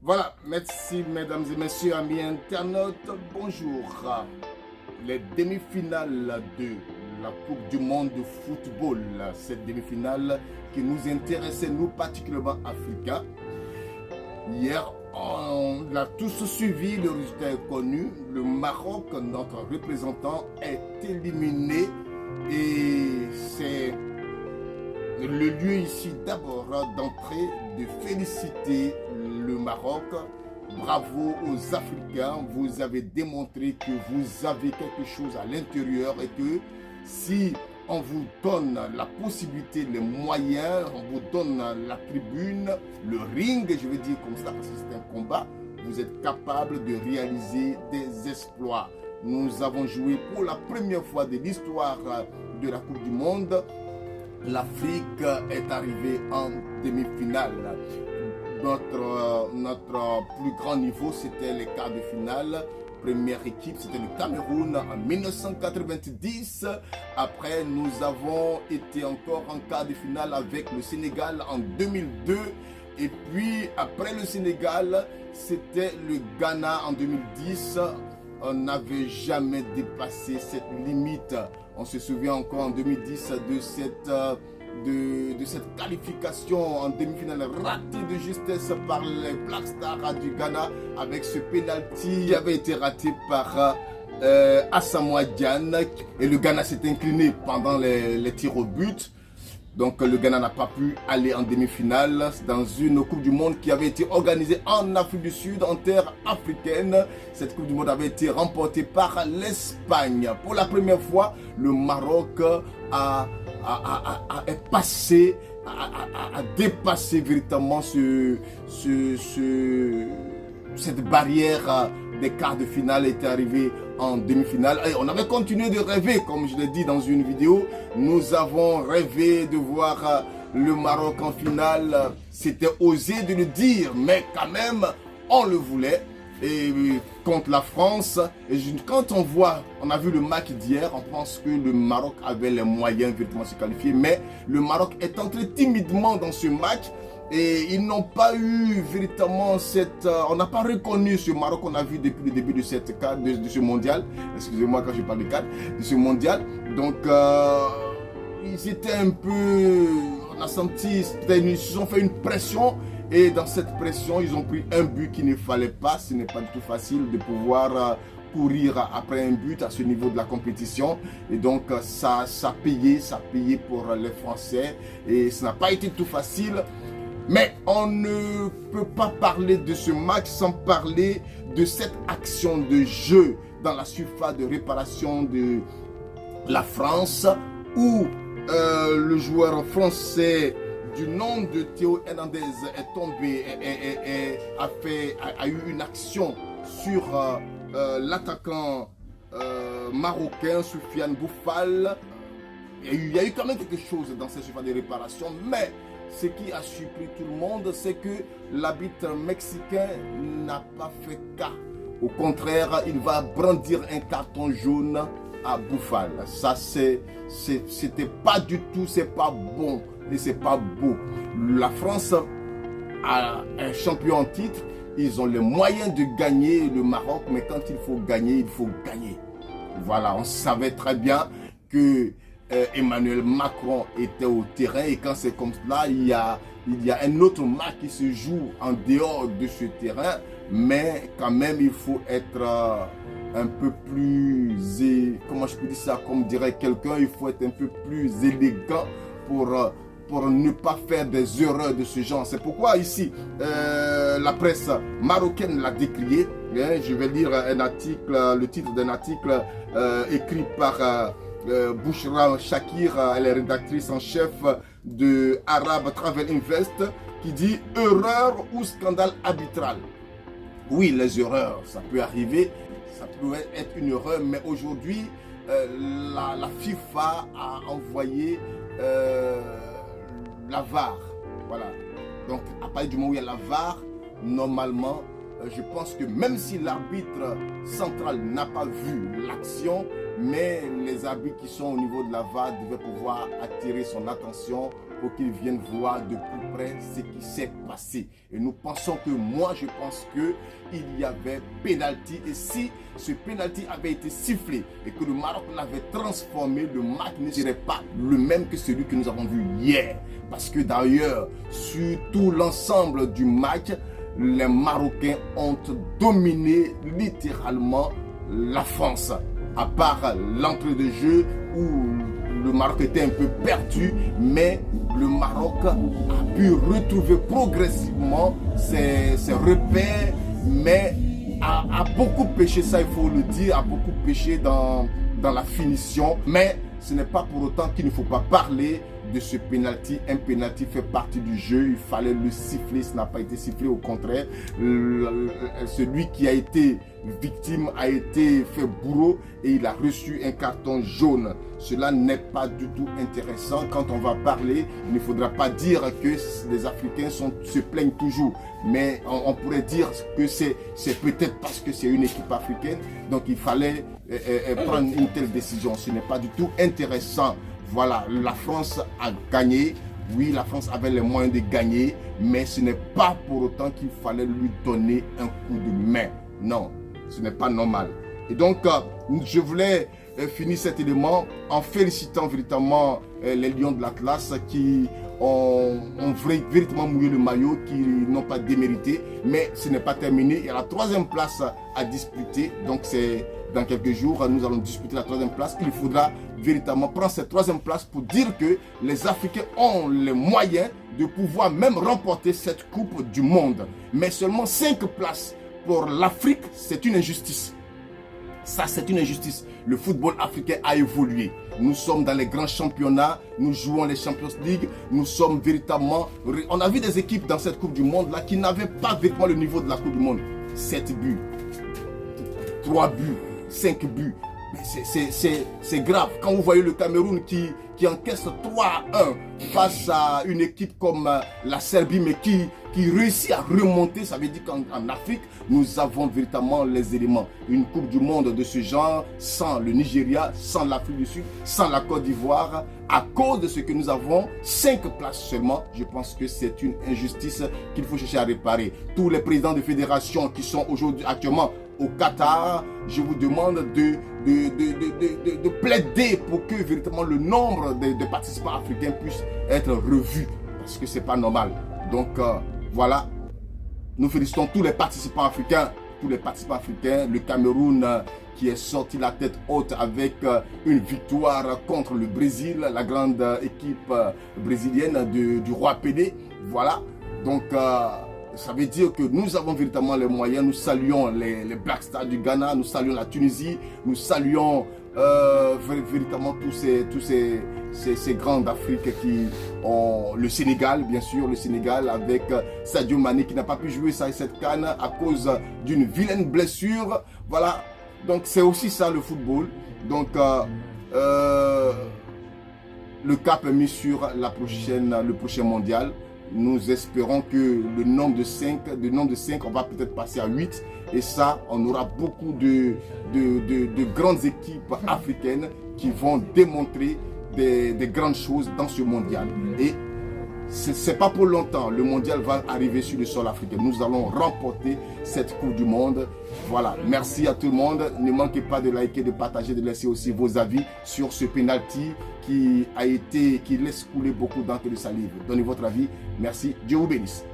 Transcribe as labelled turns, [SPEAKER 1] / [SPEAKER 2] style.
[SPEAKER 1] Voilà, merci mesdames et messieurs, amis internautes, bonjour. Les demi-finales de la Coupe du monde de football, cette demi-finale qui nous intéressait, nous particulièrement africains. Hier, on l'a tous suivi, le résultat est connu. Le Maroc, notre représentant, est éliminé et c'est le lieu ici d'abord d'entrer, de féliciter le Maroc. Bravo aux Africains, vous avez démontré que vous avez quelque chose à l'intérieur et que si on vous donne la possibilité, les moyens, on vous donne la tribune, le ring, je veux dire comme ça parce que c'est un combat, vous êtes capable de réaliser des exploits. Nous avons joué pour la première fois de l'histoire de la Coupe du Monde. L'Afrique est arrivée en demi-finale. Notre plus grand niveau, c'était les quarts de finale. Première équipe, c'était le Cameroun en 1990. Après, nous avons été encore en quart de finale avec le Sénégal en 2002. Et puis, après le Sénégal, c'était le Ghana en 2010. On n'avait jamais dépassé cette limite. On se souvient encore en 2010 de cette qualification en demi-finale ratée de justesse par les Black Stars du Ghana avec ce penalty qui avait été raté par Asamoah Gyan. Et le Ghana s'est incliné pendant les tirs au but. Donc le Ghana n'a pas pu aller en demi-finale dans une Coupe du Monde qui avait été organisée en Afrique du Sud, en terre africaine. Cette Coupe du Monde avait été remportée par l'Espagne. Pour la première fois, le Maroc est passé, a dépassé véritablement cette barrière des quarts de finale, est arrivé en demi-finale. Et on avait continué de rêver, comme je l'ai dit dans une vidéo. Nous avons rêvé de voir le Maroc en finale. C'était osé de le dire, mais quand même, on le voulait. Et contre la France, et quand on a vu le match d'hier, on pense que le Maroc avait les moyens véritablement de se qualifier, mais le Maroc est entré timidement dans ce match et ils n'ont pas eu véritablement on n'a pas reconnu ce Maroc qu'on a vu depuis le début de ce mondial. Excusez-moi quand je parle de cadre, de ce mondial. Donc ils étaient un peu, on a senti, ils se sont fait une pression. Et dans cette pression, ils ont pris un but qu'il ne fallait pas. Ce n'est pas du tout facile de pouvoir courir après un but à ce niveau de la compétition. Et donc, ça a payé pour les Français. Et ça n'a pas été tout facile. Mais on ne peut pas parler de ce match sans parler de cette action de jeu dans la surface de réparation de la France où le joueur français du nom de Théo Hernandez est tombé et a eu une action sur l'attaquant marocain Soufiane Boufal. Il y a eu quand même quelque chose dans cette surface de réparation, mais ce qui a surpris tout le monde, c'est que l'arbitre mexicain n'a pas fait cas. Au contraire, il va brandir un carton jaune à Boufal. Ça, c'était pas du tout, c'est pas bon. Et c'est pas beau. La France a un champion en titre. Ils ont les moyens de gagner le Maroc, mais quand il faut gagner, il faut gagner. Voilà, on savait très bien que Emmanuel Macron était au terrain et quand c'est comme cela, il y a un autre match qui se joue en dehors de ce terrain, mais quand même il faut être un peu plus, comment je peux dire ça, comme dirait quelqu'un, il faut être un peu plus élégant pour ne pas faire des erreurs de ce genre. C'est pourquoi ici, la presse marocaine l'a décrié. Je vais lire un article, le titre d'un article écrit par Bouchra Shakir, elle est rédactrice en chef de Arab Travel Invest, qui dit « Erreur ou scandale arbitral ». Oui, les erreurs, ça peut arriver, ça peut être une erreur, mais aujourd'hui, la FIFA a envoyé la VAR, voilà. Donc, à partir du moment où il y a la VAR, normalement, je pense que même si l'arbitre central n'a pas vu l'action, mais les arbitres qui sont au niveau de la VAR devaient pouvoir attirer son attention pour qu'ils viennent voir de plus près ce qui s'est passé. Et nous pensons que, je pense qu'il y avait pénalty. Et si ce pénalty avait été sifflé et que le Maroc l'avait transformé, le match ne serait pas le même que celui que nous avons vu hier. Parce que d'ailleurs, sur tout l'ensemble du match, les Marocains ont dominé littéralement la France. À part l'entrée de jeu où le Maroc était un peu perdu, mais le Maroc a pu retrouver progressivement ses repères, mais a beaucoup péché, ça il faut le dire, a beaucoup péché dans la finition. Mais ce n'est pas pour autant qu'il ne faut pas parler de ce penalty. Un penalty fait partie du jeu, il fallait le siffler, ce n'a pas été sifflé, au contraire. Celui qui a été victime a été fait bourreau et il a reçu un carton jaune. Cela n'est pas du tout intéressant. Quand on va parler, il ne faudra pas dire que les Africains se plaignent toujours. Mais on pourrait dire que c'est peut-être parce que c'est une équipe africaine. Donc il fallait prendre une telle décision. Ce n'est pas du tout intéressant. Voilà, la France a gagné. Oui, la France avait les moyens de gagner. Mais ce n'est pas pour autant qu'il fallait lui donner un coup de main. Non, ce n'est pas normal. Et donc, je voulais finir cet élément en félicitant véritablement les Lions de l'Atlas qui ont véritablement mouillé le maillot, qui n'ont pas démérité. Mais ce n'est pas terminé. Il y a la 3e place à disputer. Donc, c'est dans quelques jours, nous allons disputer la 3e place. Il faudra véritablement prendre cette 3e place pour dire que les Africains ont les moyens de pouvoir même remporter cette Coupe du Monde. Mais seulement 5 places pour l'Afrique, c'est une injustice. Ça, c'est une injustice. Le football africain a évolué. Nous sommes dans les grands championnats, nous jouons les Champions League, nous sommes véritablement... On a vu des équipes dans cette Coupe du Monde-là qui n'avaient pas véritablement le niveau de la Coupe du Monde. 7 buts, 3 buts, 5 buts. C'est grave. Quand vous voyez le Cameroun qui encaisse 3-1 face à une équipe comme la Serbie, mais qui réussit à remonter, ça veut dire qu'en Afrique, nous avons véritablement les éléments. Une Coupe du Monde de ce genre, sans le Nigeria, sans l'Afrique du Sud, sans la Côte d'Ivoire, à cause de ce que nous avons, 5 places seulement, je pense que c'est une injustice qu'il faut chercher à réparer. Tous les présidents de fédérations qui sont aujourd'hui actuellement au Qatar, je vous demande de plaider pour que véritablement le nombre de participants africains puisse être revu, parce que c'est pas normal. Donc voilà, nous félicitons tous les participants africains, le Cameroun qui est sorti la tête haute avec une victoire contre le Brésil, la grande équipe brésilienne du roi Pelé. Voilà, donc ça veut dire que nous avons véritablement les moyens. Nous saluons les Black Stars du Ghana, nous saluons la Tunisie, nous saluons véritablement tous ces grands d'Afrique qui ont le Sénégal, bien sûr, le Sénégal avec Sadio Mané qui n'a pas pu jouer cette CAN à cause d'une vilaine blessure. Voilà, donc c'est aussi ça le football. Donc le cap est mis sur le prochain mondial. Nous espérons que le nombre de 5, on va peut-être passer à 8. Et ça, on aura beaucoup de grandes équipes africaines qui vont démontrer des grandes choses dans ce mondial. Et ce n'est pas pour longtemps. Le mondial va arriver sur le sol africain. Nous allons remporter cette Coupe du Monde. Voilà. Merci à tout le monde. Ne manquez pas de liker, de partager, de laisser aussi vos avis sur ce penalty qui laisse couler beaucoup d'encre de salive. Donnez votre avis. Merci. Dieu vous bénisse.